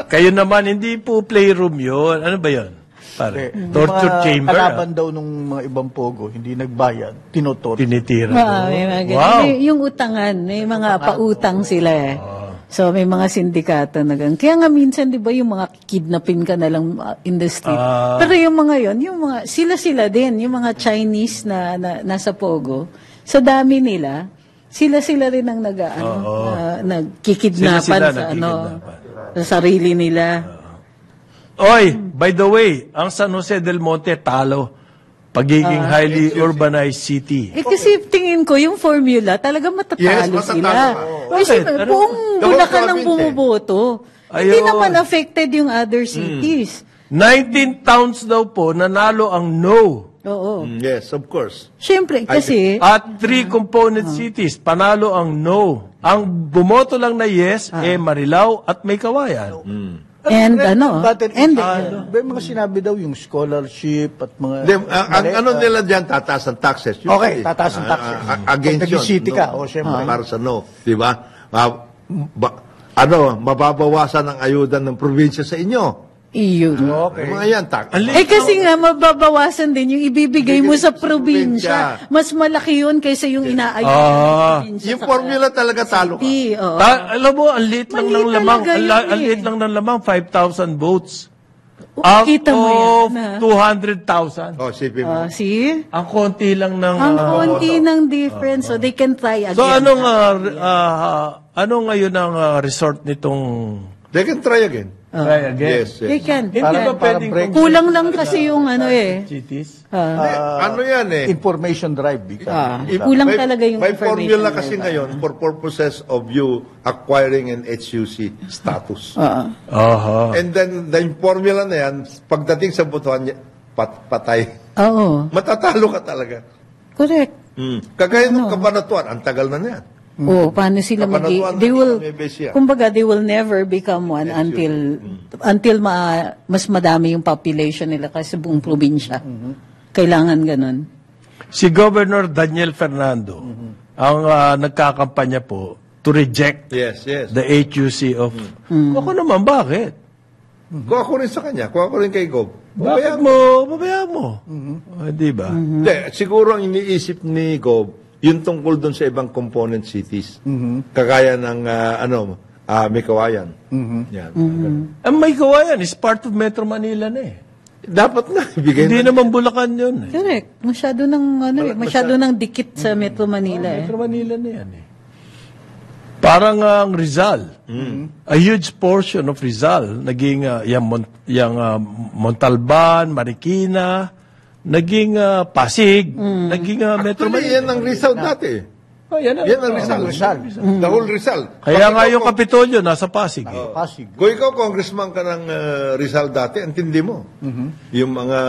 Kayo naman, hindi po playroom yun. Ano ba yun? Pare, torture chamber. Kalaban daw nung mga ibang pogo, hindi nagbayad, tinotorture. Tinitira. May mga ganun. Wow. Yung utangan, may mga pautang sila eh. So, may mga sindikato na ganun. Kaya nga minsan, di ba, yung mga kidnapin ka na lang in the street. Pero yung mga yon, yung mga, sila din, yung mga Chinese na nasa Pogo, sa dami nila, sila rin ang nagkikidnapan Sila sa nagkikidnapan. sa sarili nila. Oy, by the way, ang San Jose del Monte talo. Pagiging highly urbanized city. Kasi tingin ko, yung formula, talaga matatalo Yes, matatalo. sila. Bakit? Kasi Ano? buong The whole Bulacan ang province, bumuboto. Hindi Ayun. naman affected yung other cities. 19 towns daw po nanalo ang no. Oo. Yes, of course. Siyempre, kasi, At 3 component cities, panalo ang no. Ang bumoto lang na yes, Marilao at may kawayan. and may mga sinabi daw yung scholarship at mga... Ang ano nila dyan, tataas ang taxes. Okay, tataas ang taxes. Against Pag yun. nag-city ka, syempre. Para sa no. Di ba? Mababawasan ang ayuda ng probinsya sa inyo. iyon. Okay. Yung mga yan, Kasi nga, mababawasan din yung ibibigay mo sa probinsya. Mas malaki yun kaysa yung inaayos sa probinsya. yung formula talaga talo ka. Alam mo, ang liit lang ng Maliit lamang, talaga yun ang liit lang ng lamang, 5,000 votes. Kita mo Out yan. of 200,000. Sipin mo. See? Ang konti lang ng... Ang konti ng difference, so they can try again. So ano ngayon ang resort nitong... They can try again. Try again? Yes, They yes. can. Hindi ba Parang pwedeng... break. Kulang lang kasi yung Cities? Ano yan eh? Information drive. Kulang talaga yung may information. formula kasi ngayon for purposes of you acquiring an HUC status. Aha. And then, the formula na yan, pagdating sa botohan, patay. Oo. Matatalo ka talaga. Correct. Kagaya ng Kabanatuan, ang tagal na niyan. Oh, paano sila Kapanatuan they na will may base yan. kumbaga they will never become one until mas madami yung population nila kasi buong probinsya. Kailangan ganun. Si Governor Daniel Fernando ang nagkakampanya po to reject Yes, yes. the HUC of... Ako naman, bakit? Kung ako rin sa kanya, kung ako rin kay Gob. Bakit mo? Babayaan mo. Di ba? Hindi, siguro ang iniisip ni Gob, yung tungkol doon sa ibang component cities. Kagaya ng, may kawayan. Yan. Ang may kawayan is part of Metro Manila na eh. Dapat nga, ibigay Hindi na. naman Bulacan yun eh. Correct. Masyado ng dikit sa Metro Manila eh. Metro Manila na yan eh. Parang ang Rizal. A huge portion of Rizal, naging Montalban, Marikina, naging Pasig, naging Metro Actually, Manila. yan ang Rizal dati. Oh, yan Yan ang Rizal. The whole Rizal. Kaya nga Bakit yung ako- Kapitolyo nasa Pasig. Pasig. Kung ikaw, congressman ka ng Rizal dati, antindi mo. Yung mga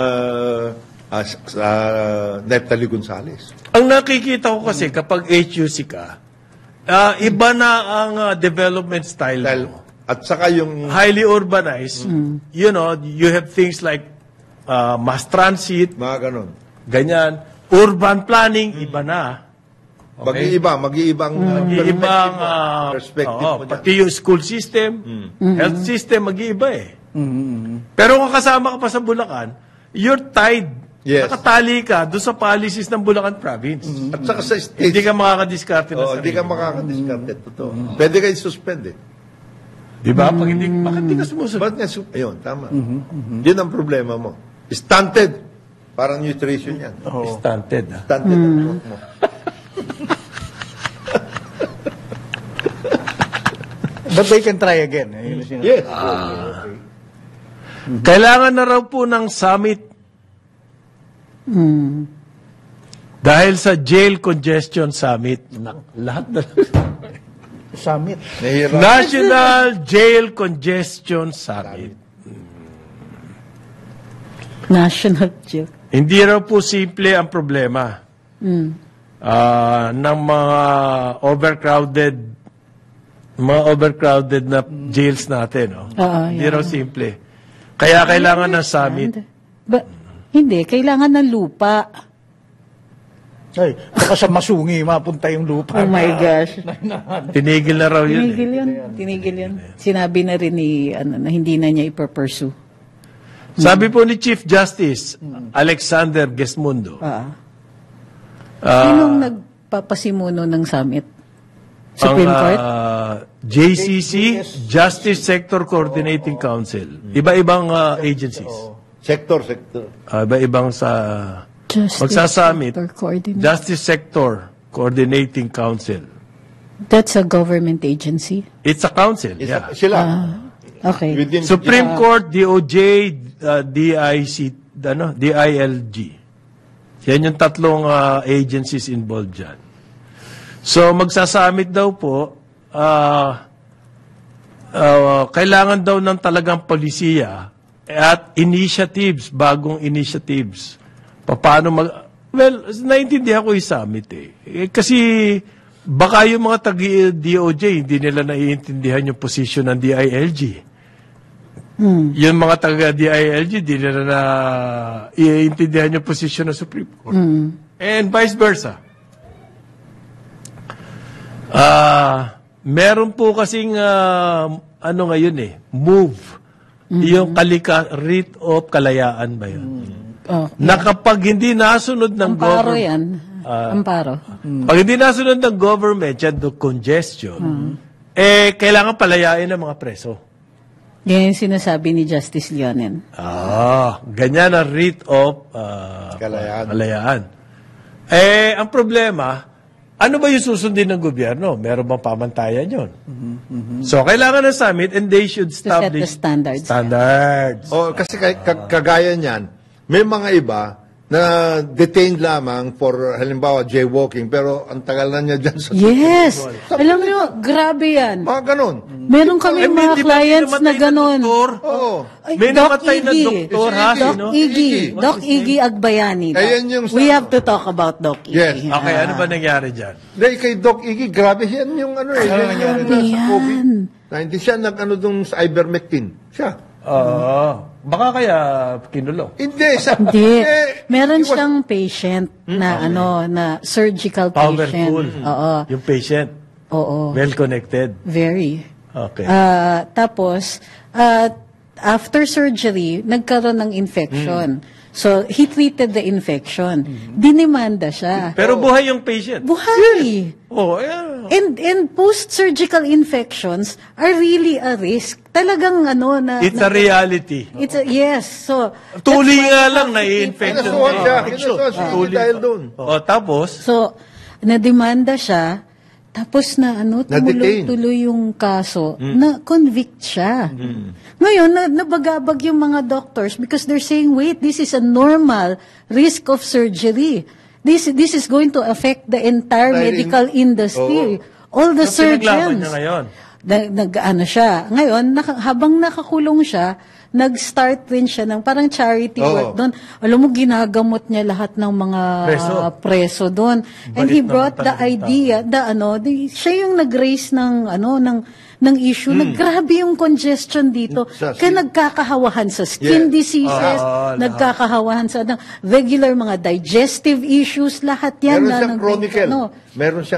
Neptali Gonzales. Ang nakikita ko kasi kapag HUC ka, iba na ang development style Dahil, mo. at saka yung Highly urbanized, you know, you have things like mass transit, mga ganon. ganyan. Urban planning, iba na. Mag-iiba ang Ibang, perspective mo dyan. pati yung school system, health system, mag-iiba eh. Pero kung kasama ka pa sa Bulacan, you're tied. Yes. Nakatali ka doon sa policies ng Bulacan province. At saka sa state, Hindi ka makakadiskarte na hindi ka makakadiscard. Totoo. Pwede kayo suspend eh. Di ba? Pag hindi, bakit hindi ka sumusunod? Ba't nga, ayun, tama. Yun ang problema mo. Stunted. Parang nutrition yan. Stunted. Stunted ang growth mo. But they can try again. Yun ang sinasabi. Yes. Kailangan na raw po ng summit. Dahil sa jail congestion summit. Lahat na. Summit. Nahihirap. National Jail Congestion Summit. National Jail. Hindi raw po simple ang problema ng mga overcrowded na jails natin. No? Hindi raw simple. Kaya kailangan ng summit. Hindi, kailangan ng lupa. Ay, baka sa masungi, mapunta yung lupa. Oh my gosh. Tinigil na raw yun. Tinigil yun. Sinabi na rin ni, na hindi na niya ipapursue. Sabi po ni Chief Justice Alexander Gesmundo. Sinong nagpapasimuno ng summit? Supreme Court? JCC, Justice Sector Coordinating Council. Iba-ibang agencies. Sector. Iba-ibang sa magsasamit. Justice Sector Coordinating Council. That's a government agency? It's a council, yeah. Sila. Okay. Within Supreme Court, DOJ, DILG. Yan yung tatlong agencies involved dyan. So, magsasamit daw po, kailangan daw ng talagang polisiya at initiatives, bagong initiatives. Paano naiintindihan ko yung summit eh. Kasi baka yung mga taga-DOJ, hindi nila naiintindihan yung posisyon ng DILG. Yung mga taga-DILG, hindi nila naiintindihan yung posisyon ng Supreme Court. And vice versa. Meron po kasing, move. Yung writ of kalayaan ba yun? Na kapag hindi nasunod ng Amparo government. yan. Amparo. Pag hindi nasunod ng government, yan do congestion, kailangan palayain ng mga preso. Yan yung sinasabi ni Justice Leonen. Ganyan ang writ of kalayaan. Ang problema, ano ba yung susundin ng gobyerno? Meron bang pamantayan yun? So, kailangan ng summit and they should establish the standards. Standards. Kasi kagaya niyan, may mga iba na detained lamang for, halimbawa, jaywalking, pero ang tagal na niya dyan sa... Yes! Alam niyo, grabe yan. Mga ganon. Meron kami mga clients na ganon. Oo. May namatay na doktor, ha? Doc Iggy Agbayani. Ayan yung We have to talk about Doc Iggy. Yes. Okay, ano ba nangyari dyan? Dahil kay Doc Iggy, grabe yan yung yan yung sa COVID. Na hindi siya nag-ano sa ivermectin. Siya. Baka kaya kinulong. Hindi. Hindi. Meron siyang patient na na surgical patient. Powerful. Oo. Yung patient. Oo. Well-connected. Very. Okay. Tapos, after surgery, nagkaroon ng infection. So, he treated the infection. Dinimanda siya. Pero buhay yung patient. Buhay. Oh, yeah. And post-surgical infections are really a risk. Talagang na... It's a reality. Yes. So, Tuli that's why nga you lang have na to keep- i-infection. Kinasuhan siya. Infection. Kinasuhan siya. Tuli. Dahil doon. O, tapos, So, nademanda siya, tapos na Na-detain. tumuloy-tuloy yung kaso, na-convict siya. Ngayon, nabagabag yung mga doctors because they're saying, wait, this is a normal risk of surgery. This is going to affect the entire medical industry. All the so pinaglaban surgeons. niya ngayon. Nag-ano siya. Ngayon, habang nakakulong siya, nag-start rin siya ng parang charity work doon. Alam mo, ginagamot niya lahat ng mga preso doon. And he brought the idea, siya yung nag-raise ng issue na grabe yung congestion dito. Kaya nagkakahawahan sa skin diseases, nagkakahawahan sa regular mga digestive issues, lahat yan. Meron siyang chronicle.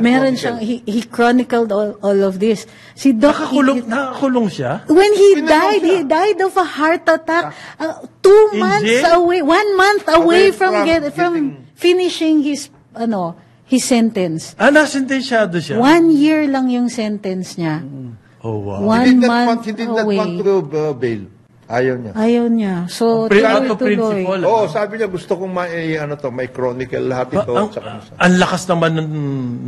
Meron siyang, he chronicled all of this. Si Doc, Nakakulong siya? when he died of a heart attack 2 months jail? away, 1 month away from getting- finishing his sentence. Nasentensyado siya? 1 year lang yung sentence niya. Oh, wow. 1 month He did not away. want to bail. Ayaw niya. Ayaw niya. So, Out of tuloy-tuloy. principle. Oo, sabi niya gusto kong may chronicle lahat ito. Ang lakas naman ng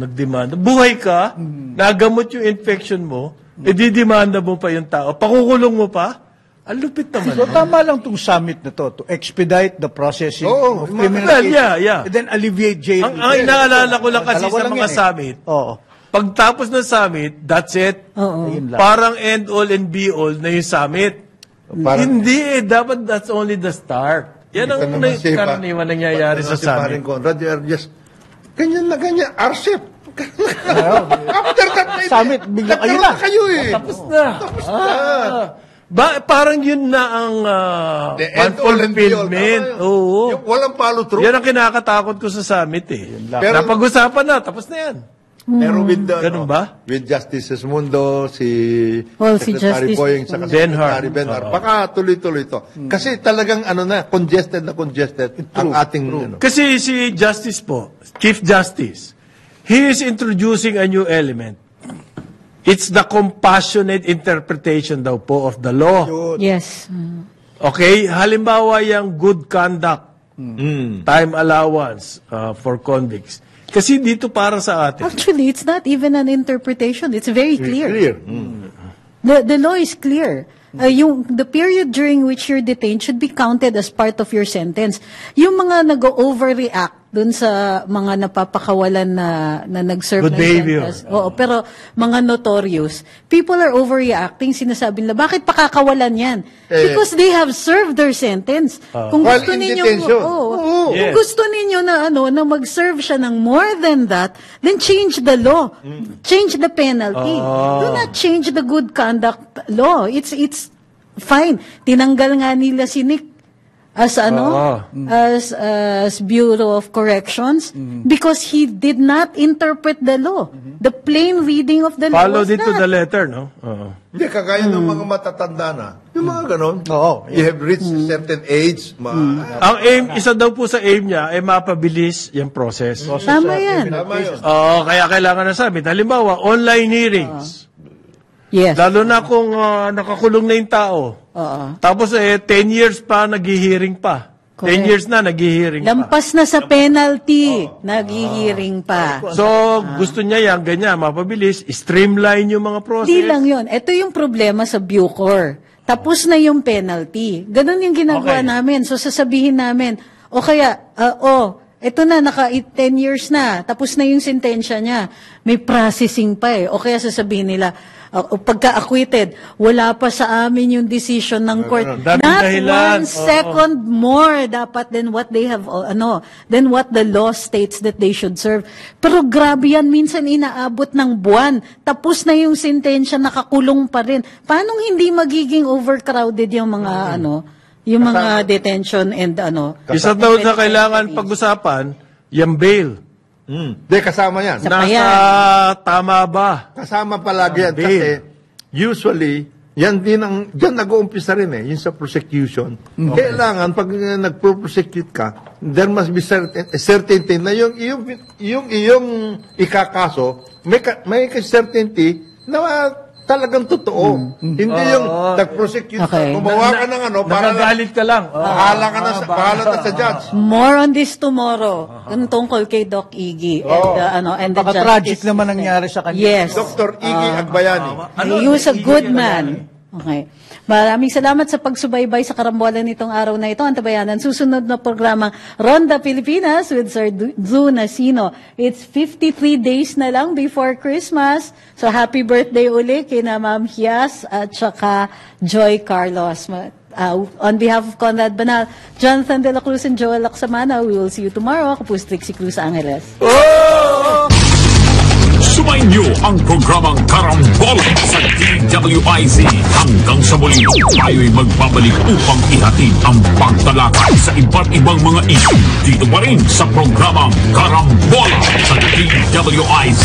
nagdemanda. Buhay ka, nagamot yung infection mo, didemanda mo pa yung tao, pakukulong mo pa, ang lupit naman. So tama lang itong summit na to expedite the processing Oo, of criminal cases. yeah. And then alleviate jail. Ang inaalala ko lang kasi Dalawa sa lang mga yan eh. summit, Oo. pagtapos ng summit, that's it. Ayun lang. Parang end all and be all na yung summit. Hindi dapat that's only the start. Yan ang karaniwan nangyayari sa summit. Conrad, you are just, ganyan na ganyan, RCEP. After that, Summit, bigla kayo na. Kayo eh. Tapos na. Parang yun na ang The end all and be all. fulfillment. Tama yun. Oo. Yung walang follow through. Yan ang kinakatakot ko sa summit eh. Pero- Napag-usapan na, tapos na yan. Pero with the, Ganun ba? With Justice Mundo, si Si Secretary Justice Boying, saka Benhar. Secretary Benhar, baka tuloy-tuloy ito. Kasi talagang congested ang ating Kasi si Justice po, Chief Justice, he is introducing a new element. It's the compassionate interpretation daw po of the law. Yes. Okay? Halimbawa yung good conduct, time allowance for convicts. Kasi dito para sa atin. Actually, it's not even an interpretation. It's very clear. clear. The law is clear. The period during which you're detained should be counted as part of your sentence. Yung mga nag-overreact dun sa mga napapakawalan na nag-serve Good ng behavior. sentence. Oo, pero mga notorious. People are overreacting. Sinasabi nila, bakit pakakawalan yan? Because they have served their sentence. Kung While gusto in ninyo, detention. kung Yes. gusto ninyo na mag-serve siya ng more than that, then change the law. Change the penalty. Do not change the good conduct law. It's fine. Tinanggal nga nila si Nick as Bureau of Corrections because he did not interpret the law. The plain reading of the law Follow was it to that. the letter, no? Oo. Hindi, kagaya ng mga matatanda na. Yung mga ganon. Oo. You have reached a certain age. Ang aim, isa daw po sa aim niya ay mapabilis yung process. Tama yan. Tama yun. Oo, kaya kailangan na sabi. Halimbawa, online hearings. Yes. Lalo na kung nakakulong na yung tao. Tapos 10 years pa, nag-hearing pa. 10 years na, nag-hearing pa. Lampas na sa penalty, nag-hearing pa. So, gusto niya yan, ganyan, mapabilis, streamline yung mga process. Hindi lang yun. Ito yung problema sa Bucor. Tapos na yung penalty. Ganon yung ginagawa Okay. namin. So, sasabihin namin, o kaya, ito na, 10 years na, tapos na yung sentensya niya. May processing pa eh. O kaya sasabihin nila, pagka-acquitted, wala pa sa amin yung decision ng court. Daming Not dahilan. 1 second more dapat than what they have, than what the law states that they should serve. Pero grabe yan, minsan inaabot ng buwan. Tapos na yung sentensya, nakakulong pa rin. Paano hindi magiging overcrowded yung mga, yung mga detention and Isa daw na kailangan pag-usapan, yung bail. Hindi, kasama yan. Sa Nasa Ayan. tama ba? Kasama palagi yan. Bail. Kasi usually, yan din dyan nag-uumpisa rin yung sa prosecution. Kailangan, pag nag-prosecute ka, there must be certainty na yung ikakaso, may certainty na talagang totoo. Hindi yung nag-prosecute ka, gumawa ka ng Nagagalit ka lang. bahala na sa judge. More on this tomorrow. Tungkol kay Doc Iggy and the Tragic justice. naman nangyari sa kanya. Yes. Dr. Iggy Agbayani. He was a good man. Okay. Maraming salamat sa pagsubaybay sa karambolan nitong araw na ito. Antabayanan, susunod na programa, Ronda Pilipinas with Sir Zu Nasino. It's 53 days na lang before Christmas. So happy birthday uli kina Ma'am Hias at saka Joy Carlos. On behalf of Conrad Banal, Jonathan De La Cruz and Joel Laksamana, we will see you tomorrow. Ako po si Trixie Cruz Angeles. Sumayin niyo ang programang Karambola sa DWIZ. Hanggang sa muli, tayo'y magbabalik upang ihatid ang pagtalakay sa iba't ibang mga issue. Dito pa rin sa programang Karambola sa DWIZ.